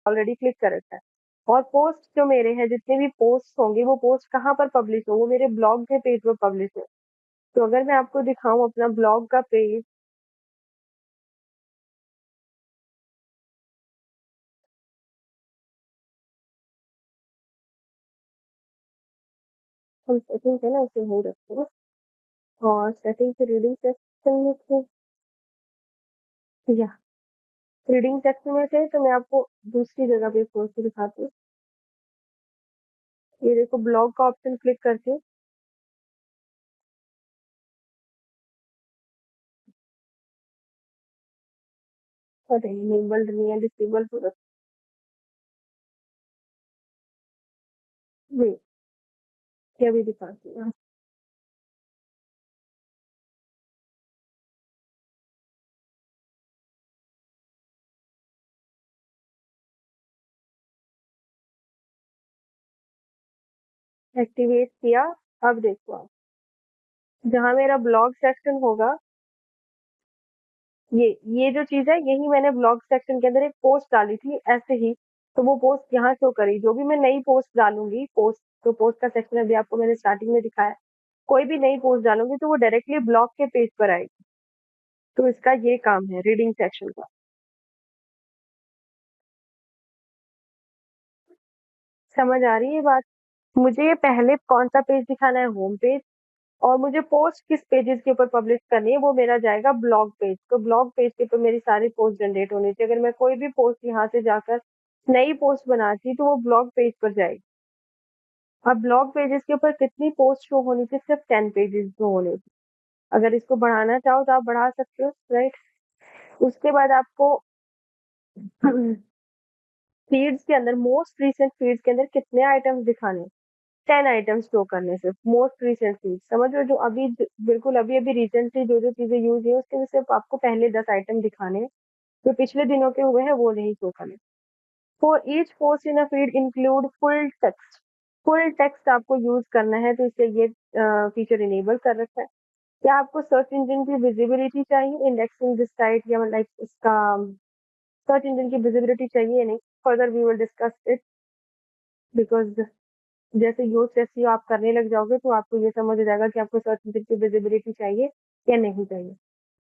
Already click कर रखा है। और पोस्ट जो मेरे हैं, जितने भी पोस्ट होंगे वो पोस्ट कहाँ पर पब्लिश हो, वो मेरे ब्लॉग के पेज पर पब्लिश हो। तो अगर मैं आपको दिखाऊं अपना ब्लॉग का पेज, हम सेटिंग है ना उसे हो रखते हैं, और सेटिंग से रीडिंग सेक्शन में थे, या रीडिंग सेक्शन में थे, तो मैं आपको दूसरी जगह पे खोल के दिखाती हूँ। ये देखो, ब्लॉग का ऑप्शन क्लिक करके, अरे इनेबल्ड नहीं है, डिसेबल हो रखा है। ये भी दिखाती हूँ। एक्टिवेट किया। अब देखो आप, जहाँ मेरा ब्लॉग सेक्शन होगा, ये जो चीज है, यही मैंने ब्लॉग सेक्शन के अंदर एक पोस्ट डाली थी ऐसे ही, तो वो पोस्ट यहाँ शो करी। जो भी मैं नई पोस्ट डालूंगी, पोस्ट, तो पोस्ट का सेक्शन अभी आपको मैंने स्टार्टिंग में दिखाया, कोई भी नई पोस्ट डालूंगी तो वो डायरेक्टली ब्लॉग के पेज पर आएगी। तो इसका ये काम है रीडिंग सेक्शन का। समझ आ रही है बात? मुझे पहले कौन सा पेज दिखाना है, होम पेज, और मुझे पोस्ट किस पेजेस के ऊपर पब्लिश करनी है, वो मेरा जाएगा ब्लॉग पेज। तो ब्लॉग पेज के ऊपर मेरी सारी पोस्ट जनरेट होनी चाहिए। अगर मैं कोई भी पोस्ट यहाँ से जाकर नई पोस्ट बनाती तो वो ब्लॉग पेज पर जाएगी। अब ब्लॉग पेजेस के ऊपर कितनी पोस्ट शो होनी चाहिए? सिर्फ 10 पेजेस शो होने चाहिए। अगर इसको बढ़ाना चाहो तो आप बढ़ा सकते हो, राइट। उसके बाद आपको फीड्स के अंदर, मोस्ट रिसेंट फीड्स के अंदर कितने आइटम्स दिखाने? 10 आइटम्स शो करने से मोस्ट रिसेंट फीड, समझ रहे हो? जो अभी बिल्कुल अभी अभी रिसेंटली जो जो चीजें यूज हुई है, उसके लिए सिर्फ आपको पहले 10 आइटम दिखाने हैं। जो पिछले दिनों के हुए हैं वो नहीं शो करने। For each post in a feed include full text. Full text आपको यूज करना है, तो इसलिए ये फीचर इनेबल कर रखा है। क्या आपको सर्च इंजन की विजिबिलिटी चाहिए, इंडेक्सिंग दिस साइट, या लाइक इसका सर्च इंजन की विजिबिलिटी चाहिए या नहीं? Further we will discuss it, because जैसे यूज एसईओ आप करने लग जाओगे तो आपको ये समझ आ जाएगा कि आपको सर्च इंजन की विजिबिलिटी चाहिए या नहीं चाहिए।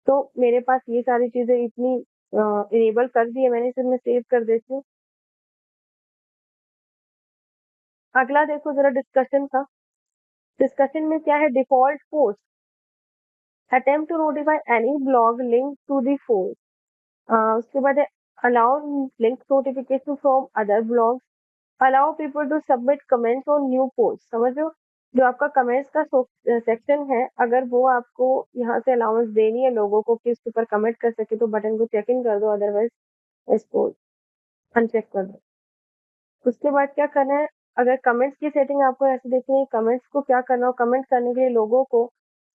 तो मेरे पास ये सारी चीजें इतनी इनेबल कर दी है मैंने, इसे मैं सेव कर देती हूँ। अगला देखो जरा डिस्कशन का। डिस्कशन में क्या है? Default post, attempt to notify any blog link to the post. उसके बाद है allow link notification from other blogs, allow people to submit comments on new post. समझ लो, जो आपका कमेंट्स का सेक्शन है, अगर वो आपको यहाँ से अलाउंस देनी है लोगों को कि उसके ऊपर कमेंट कर सके, तो बटन को चेक इन कर दो, अदरवाइज इसको अनचेक कर दो। उसके बाद क्या करना है? अगर कमेंट्स की सेटिंग आपको ऐसे देखनी है, कमेंट्स को क्या करना हो, कमेंट करने के लिए लोगों को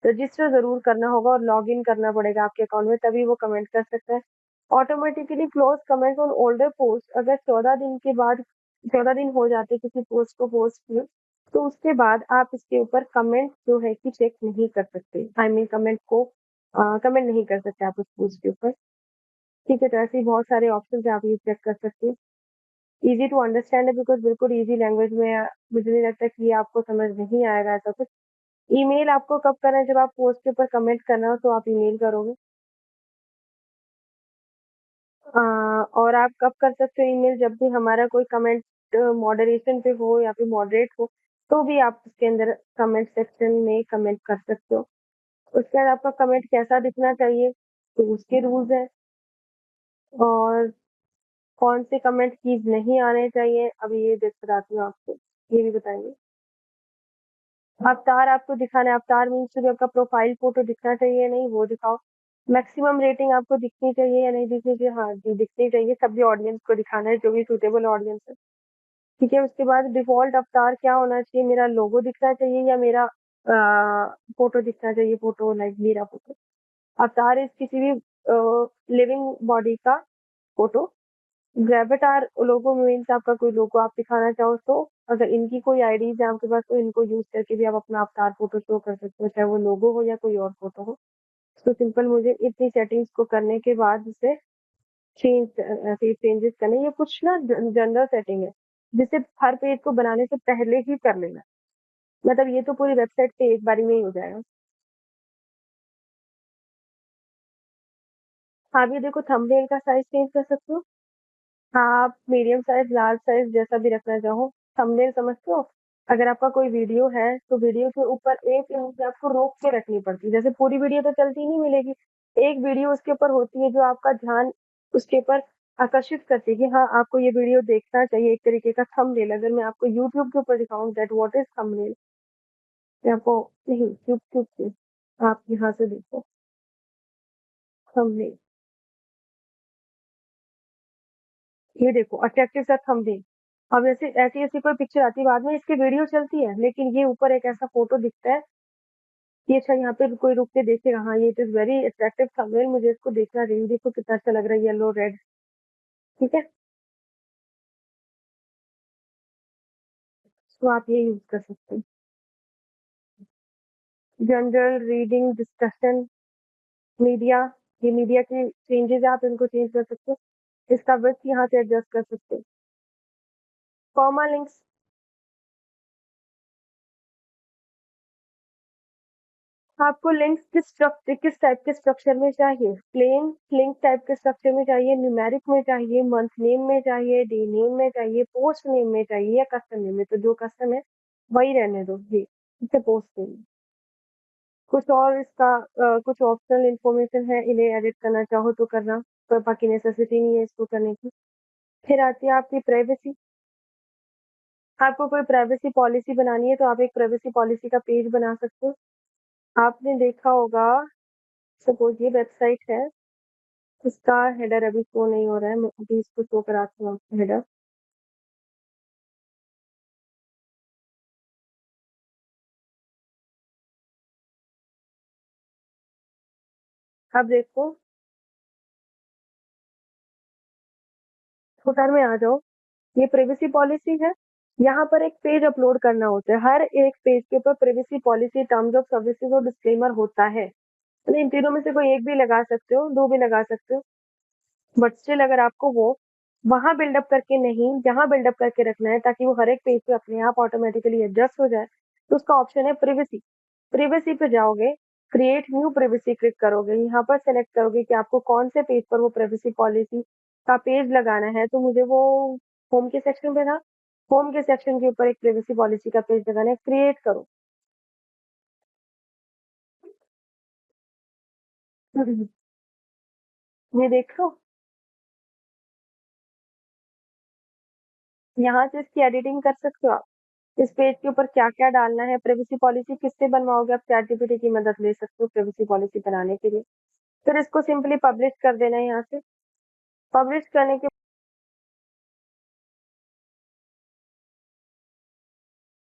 रजिस्टर जरूर करना होगा और लॉग इन करना पड़ेगा आपके अकाउंट में, तभी वो कमेंट कर सकता है। Automatically close comment on older post, अगर 14 दिन के बाद, 14 दिन हो जाते किसी पोस्ट को पोस्ट किए, तो उसके बाद आप इसके ऊपर कमेंट जो है कि चेक नहीं कर सकते, आई मीन कमेंट को कमेंट नहीं कर सकते आप उस पोस्ट के ऊपर। ठीक है, तो ऐसे ही बहुत सारे ऑप्शन है, आप ये चेक कर सकते हैं। इजी टू अंडरस्टैंड है, बिकॉज बिल्कुल इजी लैंग्वेज में है। मुझे नहीं लगता कि ये आपको समझ नहीं आएगा ऐसा कुछ। ईमेल आपको कब करना है? जब आप पोस्ट के ऊपर कमेंट करना हो तो आप ईमेल करोगे। और आप कब कर सकते हो ईमेल? जब भी हमारा कोई कमेंट मॉडरेशन पे हो या फिर मॉडरेट हो, तो भी आप उसके अंदर कमेंट सेक्शन में कमेंट कर सकते हो। उसके बाद आपका कमेंट कैसा दिखना चाहिए, तो उसके रूल्स हैं। और कौन से कमेंट कीज नहीं आने चाहिए, अभी ये बताती हूँ आपको, ये भी बताएंगे। अवतार आपको दिखाना है, अवतार मीन्स जो आपका प्रोफाइल फोटो दिखना चाहिए या नहीं, वो दिखाओ। मैक्सिमम रेटिंग आपको दिखनी चाहिए या नहीं दिखनी चाहिए? हाँ जी, दिखनी चाहिए। सभी ऑडियंस को दिखाना है, जो भी सुटेबल ऑडियंस है। ठीक है, उसके बाद डिफॉल्ट अवतार क्या होना चाहिए? मेरा लोगो दिखना चाहिए या मेरा फोटो दिखना चाहिए? फोटो लाइक मेरा फोटो। अवतार इज किसी भी लिविंग बॉडी का फोटो। ग्रेविटार लोगो मीन्स आपका कोई लोगो आप दिखाना चाहो तो, अगर इनकी कोई आईडीज है आपके पास, तो इनको यूज करके भी आप अपना अवतार फोटो शो कर सकते हो, चाहे वो लोगो हो या कोई और फोटो हो। तो सिंपल मुझे इतनी सेटिंग्स को करने के बाद इसे ऐसे चेंजेस करने, ये कुछ ना जनरल सेटिंग है जिसे हर पेज को बनाने से पहले ही कर लेना। मतलब ये तो पूरी वेबसाइट पे एक बारी में ही हो जाएगा। आप ये देखो थंबनेल का साइज चेंज कर सकते हो। आप मीडियम साइज, लार्ज साइज जैसा भी रखना चाहो। थंबनेल समझते हो? अगर आपका कोई वीडियो है तो वीडियो के ऊपर एक इमेज आपको रोक के रखनी पड़ती है। जैसे पूरी वीडियो तो चलती नहीं मिलेगी, एक वीडियो उसके ऊपर होती है जो आपका ध्यान उसके ऊपर आकर्षित करती है कि हाँ आपको ये वीडियो देखना चाहिए। एक तरीके का थंबनेल। अगर मैं आपको यूट्यूब के ऊपर दिखाऊं दैट व्हाट इज थंबनेल, मैं आपको नहीं यूट्यूब पे आप यहाँ से देखो थंबनेल। ये देखो अट्रैक्टिव सा थंबनेल। अब ऐसे ऐसी ऐसी कोई पिक्चर आती है, बाद में इसकी वीडियो चलती है लेकिन ये ऊपर एक ऐसा फोटो दिखता है कि अच्छा यहाँ पे कोई रुक के देखेगा, हाँ ये it is very attractive thumbnail, मुझे इसको देखना चाहिए। देखो कितना अच्छा लग रहा है, येलो रेड। ठीक है, तो आप ये यूज कर सकते हैं। जनरल रीडिंग डिस्कशन मीडिया, ये मीडिया के चेंजेस आप इनको चेंज कर सकते हो। इसका विड्थ यहाँ से एडजस्ट कर सकते हो। कॉमा लिंक्स, आपको लिंक्स किस टाइप के स्ट्रक्चर में चाहिए? प्लेन लिंक टाइप के स्ट्रक्चर में चाहिए, न्यूमेरिक में चाहिए, मंथ नेम में चाहिए, डे नेम में चाहिए, पोस्ट नेम में चाहिए या कस्टम नेम में? तो जो कस्टम है वही रहने दो जी, इसे पोस्ट नेम। कुछ और इसका कुछ ऑप्शनल इंफॉर्मेशन है, इन्हें एडिट करना चाहो तो करना, पर बाकी नेसेसिटी नहीं है इसको करने की। फिर आती है आपकी प्राइवेसी। आपको कोई प्राइवेसी पॉलिसी बनानी है तो आप एक प्राइवेसी पॉलिसी का पेज बना सकते हो। आपने देखा होगा, सपोज ये वेबसाइट है, इसका हेडर अभी शो नहीं हो रहा है, मैं अभी इसको शो कराती हूँ आपको हेडर। अब देखो फुटर में आ जाओ, ये प्राइवेसी पॉलिसी है। यहाँ पर एक पेज अपलोड करना होता है, हर एक पेज के ऊपर privacy policy, terms of services और डिस्क्लेमर होता है। मतलब इन तीनों में से कोई एक भी लगा सकते हो, दो भी लगा सकते हो, बट स्टिल अगर आपको वो वहां बिल्डअप करके नहीं, जहां बिल्डअप करके रखना है ताकि वो हर एक पेज पे अपने आप ऑटोमेटिकली एडजस्ट हो जाए, तो उसका ऑप्शन है प्रिवेसी। प्रिवेसी पे जाओगे, क्रिएट न्यू प्रिवेसी क्लिक करोगे, यहाँ पर सेलेक्ट करोगे कि आपको कौन से पेज पर वो प्रिवेसी पॉलिसी का पेज लगाना है। तो मुझे वो होम के सेक्शन पे था, होम के सेक्शन के ऊपर एक प्रिवेसी पॉलिसी का पेज लगाना है, क्रिएट करो। ये देखो, यहाँ से इसकी एडिटिंग कर सकते हो आप। इस पेज के ऊपर क्या क्या डालना है, प्राइवेसी पॉलिसी किससे बनवाओगे? आप चैट जीपीटी की मदद ले सकते हो प्राइवेसी पॉलिसी बनाने के लिए। फिर इसको सिंपली पब्लिश कर देना है। यहाँ से पब्लिश करने के